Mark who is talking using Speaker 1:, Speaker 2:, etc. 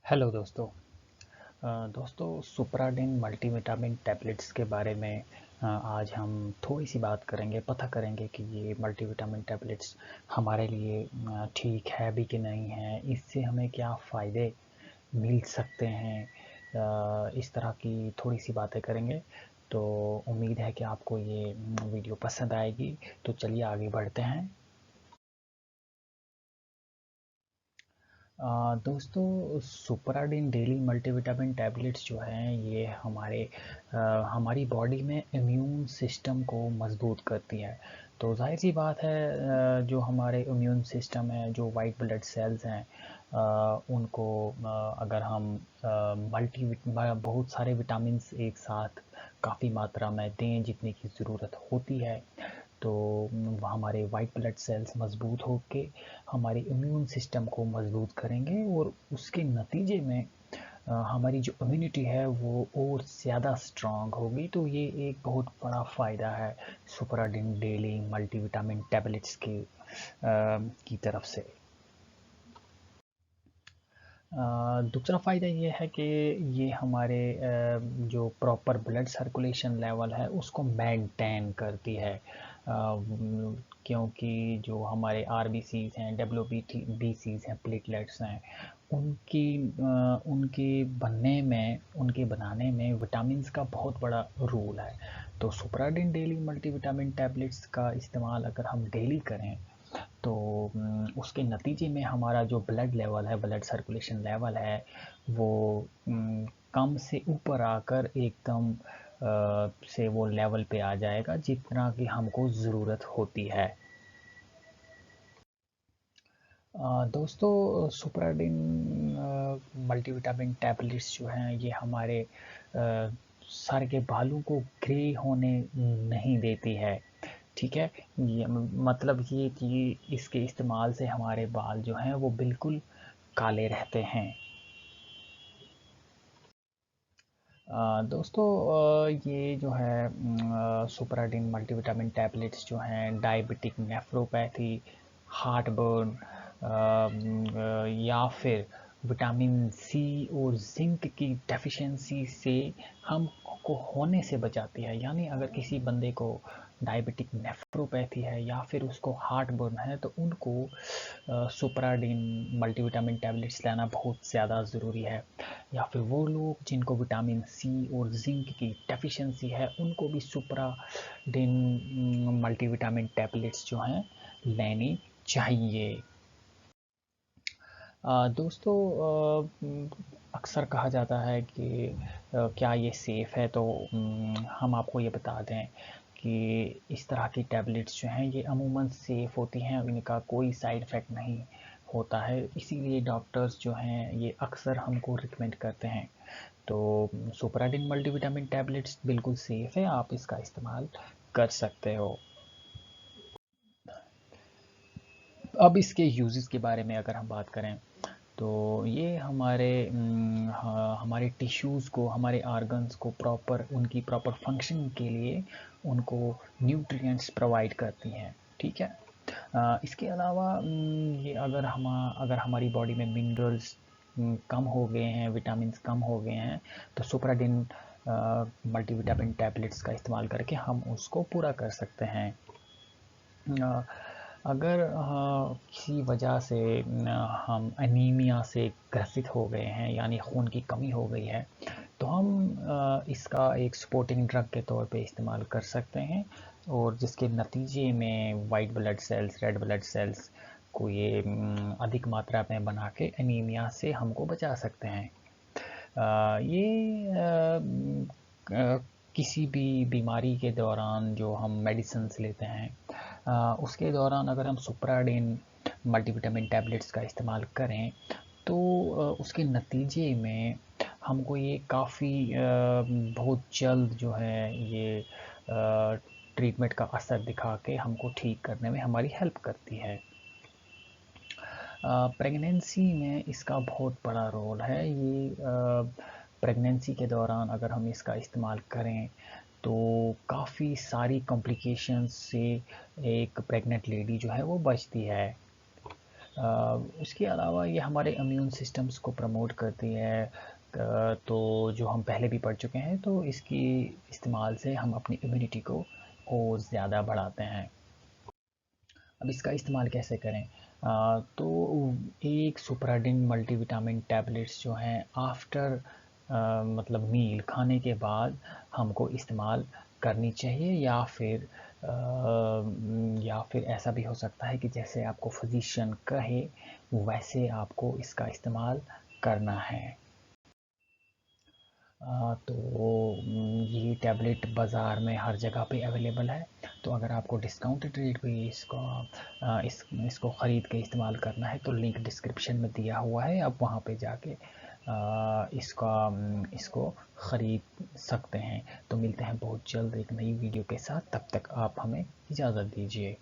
Speaker 1: Hello दोस्तों। दोस्तों, Supradyn multivitamin tablets के बारे में आज हम थोड़ी सी बात करेंगे, पता करेंगे कि ये मल्टीविटामिन टैबलेट्स हमारे लिए ठीक है भी कि नहीं है, इससे हमें क्या फ़ायदे मिल सकते हैं। इस तरह की थोड़ी सी बातें करेंगे। तो उम्मीद है कि आपको ये वीडियो पसंद आएगी। तो चलिए आगे बढ़ते हैं। दोस्तों, सुपराडिन डेली मल्टीविटामिन टैबलेट्स जो हैं ये हमारी बॉडी में इम्यून सिस्टम को मजबूत करती है। तो जाहिर सी बात है, जो हमारे इम्यून सिस्टम है, जो वाइट ब्लड सेल्स हैं, उनको अगर हम मल्टी बहुत सारे विटामिन्स एक साथ काफ़ी मात्रा में दें जितने की ज़रूरत होती है, तो हमारे वाइट ब्लड सेल्स मजबूत होके हमारे इम्यून सिस्टम को मजबूत करेंगे और उसके नतीजे में हमारी जो इम्यूनिटी है वो और ज़्यादा स्ट्रांग होगी। तो ये एक बहुत बड़ा फ़ायदा है सुपराडिन डेली मल्टीविटामिन टैबलेट्स की तरफ से। दूसरा फ़ायदा ये है कि ये हमारे जो प्रॉपर ब्लड सर्कुलेशन लेवल है उसको मेंटेन करती है। क्योंकि जो हमारे आर बी सीज हैं, डब्ल्यू बी सीज हैं, प्लेटलेट्स हैं, उनकी उनके बनाने में विटामिन्स का बहुत बड़ा रोल है। तो सुप्राडिन डेली मल्टीविटामिन टैबलेट्स का इस्तेमाल अगर हम डेली करें तो उसके नतीजे में हमारा जो ब्लड लेवल है, ब्लड सर्कुलेशन लेवल है, वो कम से ऊपर आकर एकदम से वो लेवल पे आ जाएगा जितना कि हमको ज़रूरत होती है। दोस्तों, सुप्राडिन मल्टीविटामिन टैबलेट्स जो हैं ये हमारे सर के बालों को ग्रे होने नहीं देती है। ठीक है। ये मतलब ये कि इसके इस्तेमाल से हमारे बाल जो हैं वो बिल्कुल काले रहते हैं। दोस्तों, ये जो है सुप्राडिन मल्टीविटामिन टैबलेट्स जो हैं डायबिटिक नेफ्रोपैथी, हार्ट बर्न या फिर विटामिन सी और जिंक की डेफिशिएंसी से हमको होने से बचाती है। यानी अगर किसी बंदे को डायबिटिक नेफ्रोपैथी है या फिर उसको हार्ट बर्न है तो उनको सुप्राडिन मल्टीविटामिन टैबलेट्स लेना बहुत ज़्यादा ज़रूरी है। या फिर वो लोग जिनको विटामिन सी और जिंक की डेफिशिएंसी है उनको भी सुप्राडिन मल्टीविटामिन टैबलेट्स जो हैं लेनी चाहिए। दोस्तों, अक्सर कहा जाता है कि क्या ये सेफ़ है, तो हम आपको ये बता दें कि इस तरह की टैबलेट्स जो हैं ये अमूमन सेफ़ होती हैं, इनका कोई साइड इफ़ेक्ट नहीं होता है, इसीलिए डॉक्टर्स जो हैं ये अक्सर हमको रिकमेंड करते हैं। तो सुप्राडिन मल्टीविटामिन टैबलेट्स बिल्कुल सेफ़ है, आप इसका इस्तेमाल कर सकते हो। अब इसके यूज़ेस के बारे में अगर हम बात करें तो ये हमारे टिश्यूज़ को, हमारे आर्गन्स को उनकी प्रॉपर फंक्शन के लिए उनको न्यूट्रिएंट्स प्रोवाइड करती हैं। ठीक है। इसके अलावा ये अगर हमारी बॉडी में मिनरल्स कम हो गए हैं, विटामिन्स कम हो गए हैं, तो सुप्राडिन मल्टीविटामिन टैबलेट्स का इस्तेमाल करके हम उसको पूरा कर सकते हैं। अगर किसी वजह से हम एनीमिया से ग्रसित हो गए हैं, यानी खून की कमी हो गई है, तो हम इसका एक सपोर्टिंग ड्रग के तौर पे इस्तेमाल कर सकते हैं और जिसके नतीजे में white blood cells, red blood cells को ये अधिक मात्रा में बना के एनीमिया से हमको बचा सकते हैं। ये किसी भी बीमारी के दौरान जो हम मेडिसिन्स लेते हैं, उसके दौरान अगर हम सुप्राडिन मल्टीविटामिन टैबलेट्स का इस्तेमाल करें तो उसके नतीजे में हमको ये काफ़ी बहुत जल्द जो है ये ट्रीटमेंट का असर दिखा के हमको ठीक करने में हमारी हेल्प करती है। प्रेगनेंसी में इसका बहुत बड़ा रोल है। ये प्रेगनेंसी के दौरान अगर हम इसका इस्तेमाल करें तो काफ़ी सारी कॉम्प्लिकेशंस से एक प्रेग्नेंट लेडी जो है वो बचती है। इसके अलावा ये हमारे इम्यून सिस्टम्स को प्रमोट करती है। तो जो हम पहले भी पढ़ चुके हैं, तो इसकी इस्तेमाल से हम अपनी इम्यूनिटी को और ज़्यादा बढ़ाते हैं। अब इसका इस्तेमाल कैसे करें? तो एक सुप्राडिन मल्टीविटामिन टैबलेट्स जो हैं आफ्टर मतलब मील, खाने के बाद हमको इस्तेमाल करनी चाहिए, या फिर ऐसा भी हो सकता है कि जैसे आपको फिजिशियन कहे वैसे आपको इसका इस्तेमाल करना है। तो ये टैबलेट बाज़ार में हर जगह पे अवेलेबल है। तो अगर आपको डिस्काउंटेड रेट पे इसको ख़रीद के इस्तेमाल करना है, तो लिंक डिस्क्रिप्शन में दिया हुआ है, आप वहाँ पे जाके इसको ख़रीद सकते हैं। तो मिलते हैं बहुत जल्द एक नई वीडियो के साथ, तब तक आप हमें इजाज़त दीजिए।